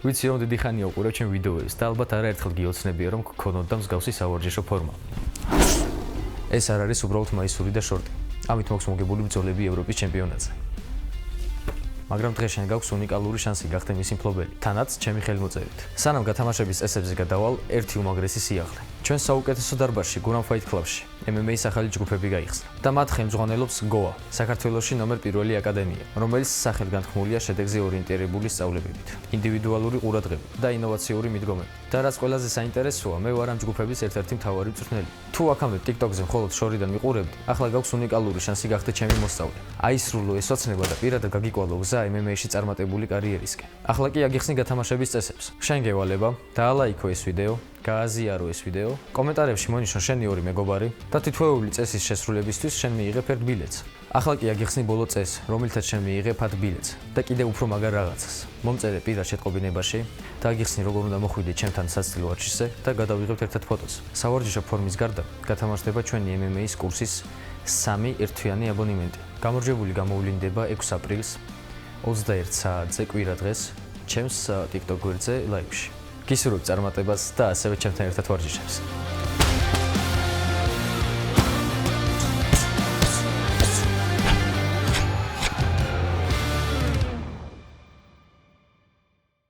ვიცი რომ დიდი ხანია უყურებ ჩემ ვიდეოებს და ალბათ არაერთხელ გიოცნებია რომ გქონოდა მსგავსი სავარჯიშო ფორმა. ეს არ არის უბრალოდ მაისური და შორტი. ამით მოაქვს მოგებული ბრძოლები ევროპის ჩემპიონატზე. მაგრამ დღეს შენ გაქვს უნიკალური შანსი გახდე მისი მფლობელი, თანაც ჩემი ხელმოწერით. სანამ გათამაშების წესებზე გადავალ, ერთი უმაგრესი სიახლე. ჩვენ საუკეთესო დარბაზში, Guram Fight Club-ში, MMA-ის ახალი ჯგუფები გაიხსნა და მათ ხელმძღვანელობს GOA, საქართველოში ნომერ პირველი აკადემია, რომელიც სახელგანთქმულია შედეგზე ორიენტირებული სწავლებებით, ინდივიდუალური ყურადღებით და ინოვაციური მიდგომებით. და რაც ყველაზე საინტერესოა, მე ვარ ამ ჯგუფების ერთ-ერთი მთავარი მწვრთნელი. თუ აქამდე TikTok-ზე მხოლოდ შორიდან მიყურებდი, ახლა გაქვს უნიკალური შანსი გახდე ჩემი მოსწავლე. აისრულო ეს ოცნება და პირადად გაგიკვალო გზა MMA-ში წარმატებული კარიერისკენ. ახლა კი აგიხსნი გათამაშების წესებს. შენ გევალება, დაალაიქო ეს ვიდეო, გააზიარო ეს ვიდეო, კომენტარებში მონიშნო შენი ორი მეგობარი და თითოეული წესის შესრულებისთვის შენ მიიღებ ერთ ბილეთს. ახლა კი აგიხსნი ბოლო წესი, რომელთაც შენ მიიღებ 10 ბილეთს და კიდევ უფრო მაგარ რაღაცას. მომწერე პირად შეტყობინებაში და აგიხსნი როგორ უნდა მოხვიდე ჩემთან საცდილო არჩისზე და გადავიღებთ ერთად ფოტოს. სავარჯიშო ფორმის გარდა გათამაშდება ჩვენი MMA-ის კურსის 3 ერთთვიანი აბონემენტი. გამარჯვებული გამოვლინდება 6 აპრილს 21 საათზე კვირა დღეს ჩემს TikTok გვერდზე ლაივში. გისურვებთ წარმატებას და ასევე ჩემთან ერთად ვარჯიშებს.